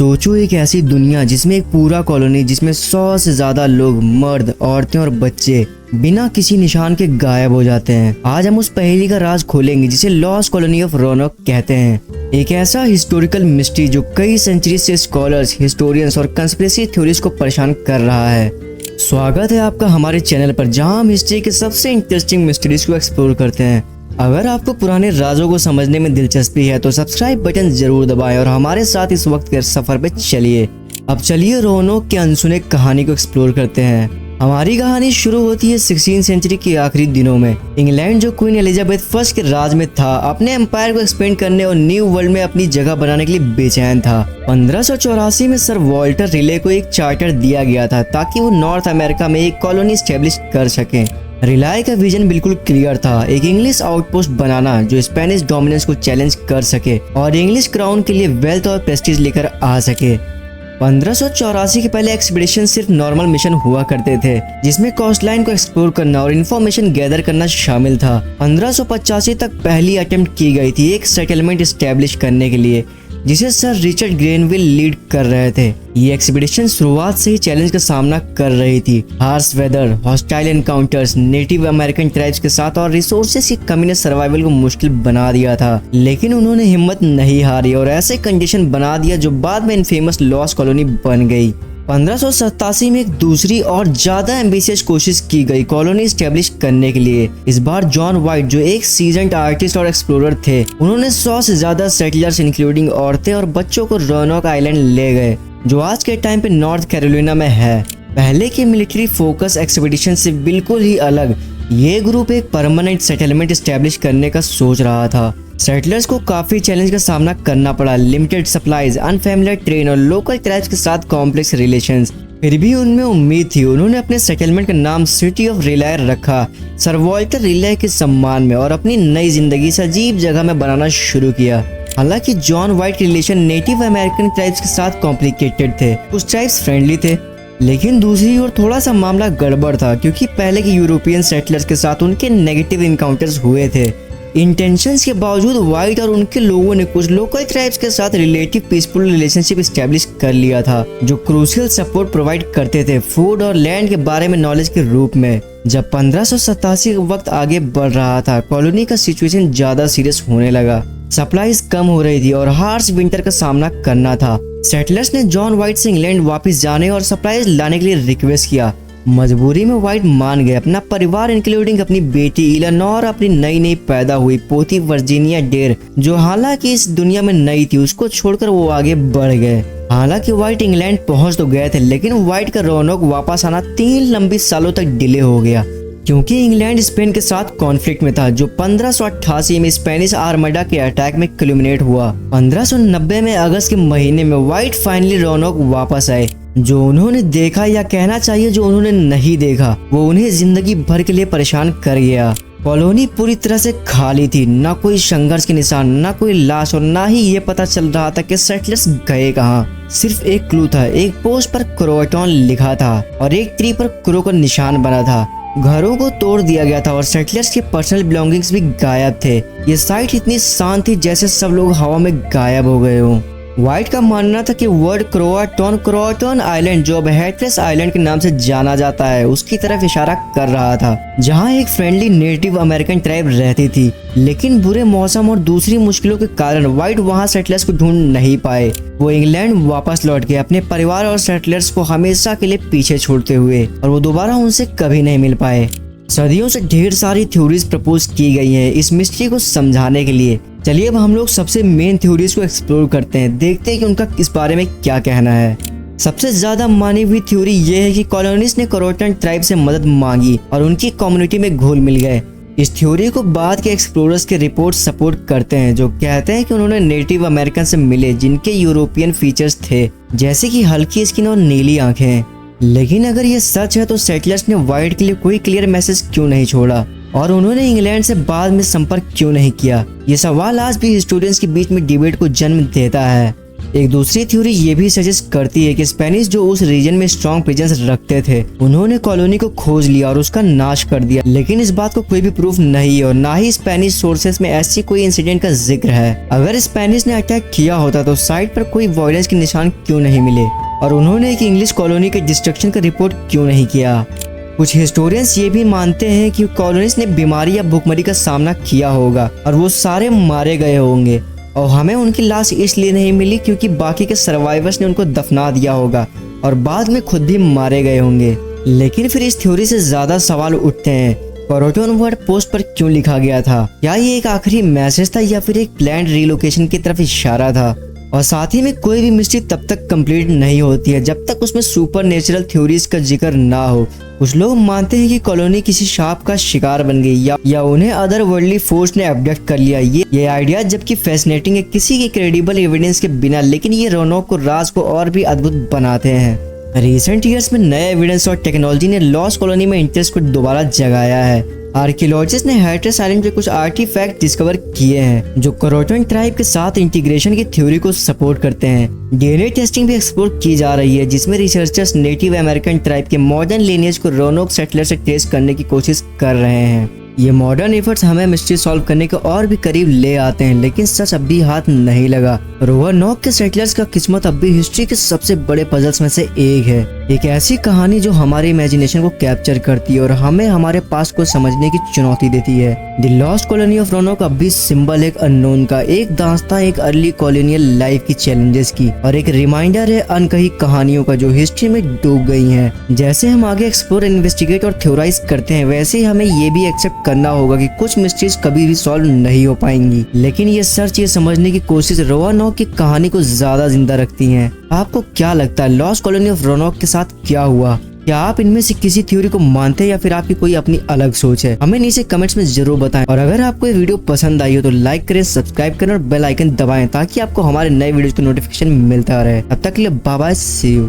सोचो एक ऐसी दुनिया जिसमें एक पूरा कॉलोनी जिसमें 100 से ज्यादा लोग, मर्द, औरतें और बच्चे बिना किसी निशान के गायब हो जाते हैं। आज हम उस पहेली का राज खोलेंगे जिसे लॉस्ट कॉलोनी ऑफ रोनोक कहते हैं। एक ऐसा हिस्टोरिकल मिस्ट्री जो कई सेंचुरी से स्कॉलर्स, हिस्टोरियंस और कंस्पिरेसी थ्योरीज को परेशान कर रहा है। स्वागत है आपका हमारे चैनल पर, जहां हम हिस्ट्री के सबसे इंटरेस्टिंग मिस्ट्रीज को एक्सप्लोर करते हैं। अगर आपको पुराने राजों को समझने में दिलचस्पी है तो सब्सक्राइब बटन जरूर दबाएं और हमारे साथ इस वक्त के सफर पे चलिए। अब चलिए रोनोक के अनसुने कहानी को एक्सप्लोर करते हैं। हमारी कहानी शुरू होती है 16वीं सेंचुरी के आखिरी दिनों में। इंग्लैंड जो क्वीन एलिजाबेथ फर्स्ट के राज में था, अपने एम्पायर को एक्सपेंड करने और न्यू वर्ल्ड में अपनी जगह बनाने के लिए बेचैन था। 1584 में सर वॉल्टर रिले को एक चार्टर दिया गया था ताकि वो नॉर्थ अमेरिका में एक कॉलोनी स्टेब्लिश कर सके। रिलाय का विजन बिल्कुल क्लियर था, एक इंग्लिश आउटपोस्ट बनाना जो स्पेनिश डोमिनेंस को चैलेंज कर सके और इंग्लिश क्राउन के लिए वेल्थ और प्रेस्टीज लेकर आ सके। 1584 के पहले एक्सपीडिशन सिर्फ नॉर्मल मिशन हुआ करते थे जिसमें कोस्टलाइन को एक्सप्लोर करना और इंफॉर्मेशन गैदर करना शामिल था। 1585 तक पहली अटेम्प्ट की गई थी एक सेटलमेंट एस्टेब्लिश करने के लिए जिसे सर रिचर्ड ग्रेनविल लीड कर रहे थे। ये एक्सपीडिशन शुरुआत से ही चैलेंज का सामना कर रही थी। Harsh weather, hostile encounters, native American tribes के साथ और रिसोर्सेज की कमी ने सर्वाइवल को मुश्किल बना दिया था, लेकिन उन्होंने हिम्मत नहीं हारी और ऐसे कंडीशन बना दिया जो बाद में इनफेमस लॉस्ट कॉलोनी बन गई। 1587 में एक दूसरी और ज्यादा एम्बिशियस कोशिश की गई कॉलोनी स्टेब्लिश करने के लिए। इस बार जॉन वाइट जो एक सीजन्ड आर्टिस्ट और एक्सप्लोरर थे, उन्होंने 100 से ज्यादा सेटलर्स इंक्लूडिंग औरतें और बच्चों को रोनोक आइलैंड ले गए जो आज के टाइम पे नॉर्थ कैरोलिना में है। पहले के मिलिट्री फोकस एक्सपीडिशन से बिल्कुल ही अलग ये ग्रुप एक परमानेंट सेटलमेंट स्टैब्लिश करने का सोच रहा था। सेटलर्स को काफी चैलेंज का सामना करना पड़ा, लिमिटेड सप्लाईज, अनफेमिलियर ट्रेन और लोकल ट्राइब्स के साथ कॉम्प्लेक्स रिलेशंस। फिर भी उनमें उम्मीद थी। उन्होंने अपने सेटलमेंट का नाम सिटी ऑफ रिलाय रखा सर वॉल्टर रिलाय के सम्मान में और अपनी नई जिंदगी से अजीब जगह में बनाना शुरू किया। हालांकि John white relation native American tribes के साथ कॉम्प्लिकेटेड थे। कुछ ट्राइब्स फ्रेंडली थे लेकिन दूसरी ओर थोड़ा सा मामला गड़बड़ था क्योंकि पहले के यूरोपियन सेटलर्स के साथ उनके नेगेटिव इनकाउंटर्स हुए थे। इंटेंशंस के बावजूद वाइट और उनके लोगों ने कुछ लोकल ट्राइब्स के साथ रिलेटिव पीसफुल रिलेशनशिप स्टैब्लिश कर लिया था जो क्रूशियल सपोर्ट प्रोवाइड करते थे फूड और लैंड के बारे में नॉलेज के रूप में। जब 1587 का वक्त आगे बढ़ रहा था, कॉलोनी का सिचुएशन ज्यादा सीरियस होने लगा। सप्लाईज कम हो रही थी और हार्श विंटर का सामना करना था। सेटलर्स ने जॉन वाइट से इंग्लैंड वापस जाने और सप्लाईज लाने के लिए रिक्वेस्ट किया। मजबूरी में वाइट मान गए। अपना परिवार इंक्लूडिंग अपनी बेटी इलेनोर, अपनी नई पैदा हुई पोती वर्जीनिया डेर जो हालांकि इस दुनिया में नई थी, उसको छोड़कर वो आगे बढ़ गए। हालांकि वाइट इंग्लैंड पहुंच तो गए थे लेकिन वाइट का रोनोक वापस आना 3 लंबी सालों तक डिले हो गया क्योंकि इंग्लैंड स्पेन के साथ कॉन्फ्लिक्ट में था जो 1588 में स्पेनिश आर्मडा के अटैक में क्लुमिनेट हुआ। 1590 में अगस्त के महीने में वाइट फाइनली रोनोक वापस आए। जो उन्होंने देखा, या कहना चाहिए जो उन्होंने नहीं देखा, वो उन्हें जिंदगी भर के लिए परेशान कर गया। कॉलोनी पूरी तरह से खाली थी, ना कोई संघर्ष के निशान, ना कोई लाश और ना ही ये पता चल रहा था कि सेटलर्स गए कहाँ। सिर्फ एक क्लू था, एक पोस्ट पर क्रोटॉन लिखा था और एक ट्री पर क्रो का निशान बना था। घरों को तोड़ दिया गया था और सेटलर्स के पर्सनल बिलोंगिंग्स भी गायब थे। ये साइट इतनी शांत थी जैसे सब लोग हवा में गायब हो गए हों। वाइट का मानना था कि वर्ड क्रोटॉन आइलैंड जो अब हैट्रेस आइलैंड के नाम से जाना जाता है, उसकी तरफ इशारा कर रहा था जहां एक फ्रेंडली नेटिव अमेरिकन ट्राइब रहती थी। लेकिन बुरे मौसम और दूसरी मुश्किलों के कारण वाइट वहां सेटलर्स को ढूंढ नहीं पाए। वो इंग्लैंड वापस लौट गए अपने परिवार और सेटलर्स को हमेशा के लिए पीछे छोड़ते हुए, और वो दोबारा उनसे कभी नहीं मिल पाए। सदियों से ढेर सारी थ्योरीज प्रपोज की गई हैं इस मिस्ट्री को समझाने के लिए। चलिए अब हम लोग सबसे मेन थ्योरीज को एक्सप्लोर करते हैं, देखते हैं कि उनका इस बारे में क्या कहना है। सबसे ज्यादा मानी हुई थ्योरी ये है कि कॉलोनिस्ट ने क्रोटन ट्राइब से मदद मांगी और उनकी कम्युनिटी में घुल मिल गए। इस थ्योरी को बाद के एक्सप्लोरर्स के रिपोर्ट सपोर्ट करते हैं जो कहते हैं कि उन्होंने नेटिव अमेरिकन से मिले जिनके यूरोपियन फीचर्स थे, जैसे कि हल्की स्किन और नीली आंखें। लेकिन अगर ये सच है तो सेटलर्स ने वाइट के लिए कोई क्लियर मैसेज क्यों नहीं छोड़ा और उन्होंने इंग्लैंड से बाद में संपर्क क्यों नहीं किया? ये सवाल आज भी हिस्टोरियंस के बीच में डिबेट को जन्म देता है। एक दूसरी थ्योरी ये भी सजेस्ट करती है कि स्पेनिश जो उस रीजन में स्ट्रॉन्ग प्रेजेंस रखते थे, उन्होंने कॉलोनी को खोज लिया और उसका नाश कर दिया, लेकिन इस बात को कोई भी प्रूफ नहीं है और ना ही स्पेनिश सोर्सेस में ऐसी कोई इंसिडेंट का जिक्र है। अगर स्पेनिश ने अटैक किया होता तो साइट पर कोई वायलेंस के निशान क्यों नहीं मिले और उन्होंने एक इंग्लिश कॉलोनी के डिस्ट्रक्शन का रिपोर्ट क्यों नहीं किया। कुछ हिस्टोरियंस ये भी मानते हैं कि कॉलोनिस्ट ने बीमारी या भूखमरी का सामना किया होगा और वो सारे मारे गए होंगे और हमें उनकी लाश इसलिए नहीं मिली क्योंकि बाकी के सर्वाइवर्स ने उनको दफना दिया होगा और बाद में खुद भी मारे गए होंगे। लेकिन फिर इस थ्योरी से ज्यादा सवाल उठते हैं, कोरोटोन वर्ड पोस्ट पर क्यों लिखा गया था? क्या ये एक आखिरी मैसेज था या फिर एक प्लान्ड रिलोकेशन की तरफ इशारा था? और साथ ही में कोई भी मिस्ट्री तब तक कंप्लीट नहीं होती है जब तक उसमें सुपर नेचुरल थ्योरीज का जिक्र ना हो। कुछ लोग मानते हैं कि कॉलोनी किसी शाप का शिकार बन गई या उन्हें अदर वर्ल्डली फोर्स ने अब्डक्ट कर लिया। ये आइडिया जबकि फैसिनेटिंग है किसी के क्रेडिबल एविडेंस के बिना, लेकिन ये रोनोक को राज को और भी अद्भुत बनाते हैं। रिसेंट ईयर्स में नए एविडेंस और टेक्नोलॉजी ने लॉस्ट कॉलोनी में इंटरेस्ट को दोबारा जगाया है। आर्कियोलॉजिस्ट ने हैट्रेस आइलैंड पे कुछ आर्टिफैक्ट डिस्कवर किए हैं जो कोरोटन ट्राइब के साथ इंटीग्रेशन की थ्योरी को सपोर्ट करते हैं। डीएनए टेस्टिंग भी एक्सप्लोर की जा रही है जिसमें रिसर्चर्स नेटिव अमेरिकन ट्राइब के मॉडर्न लिनियज को रोनोक सेटलर से ट्रेस करने की कोशिश कर रहे हैं। ये मॉडर्न एफर्ट्स हमें मिस्ट्री सॉल्व करने के और भी करीब ले आते हैं, लेकिन सच अब भी हाथ नहीं लगा। रोवानॉक के सेटलर्स का किस्मत अब भी हिस्ट्री के सबसे बड़े पजल्स में से एक है। एक ऐसी कहानी जो हमारे इमेजिनेशन को कैप्चर करती है और हमें हमारे पास्ट को समझने की चुनौती देती है। द लॉस्ट कॉलोनी ऑफ रोनोक अब भी सिंबल एक अननोन का, एक दास्तां एक अर्ली कॉलोनियल लाइफ की चैलेंजेस की और एक रिमाइंडर है अनकही कहानियों का जो हिस्ट्री में डूब गई हैं। जैसे हम आगे एक्सप्लोर, इन्वेस्टिगेट और थ्योराइज करते हैं, वैसे ही हमें ये भी एक्सेप्ट करना होगा कि कुछ मिस्ट्रीज कभी भी सॉल्व नहीं हो पाएंगी, लेकिन ये सर्च, ये समझने की कोशिश रोवानॉक की कहानी को ज्यादा जिंदा रखती हैं। आपको क्या लगता है लॉस्ट कॉलोनी ऑफ रोनोक के साथ क्या हुआ? क्या आप इनमें से किसी थ्योरी को मानते हैं या फिर आपकी कोई अपनी अलग सोच है? हमें नीचे कमेंट्स में जरूर बताएं और अगर आपको ये वीडियो पसंद आई हो तो लाइक करें, सब्सक्राइब करें और बेल आइकन दबाएं ताकि आपको हमारे नए वीडियोस की नोटिफिकेशन मिलता रहे। तब तक के लिए बाय बाय, सी यू।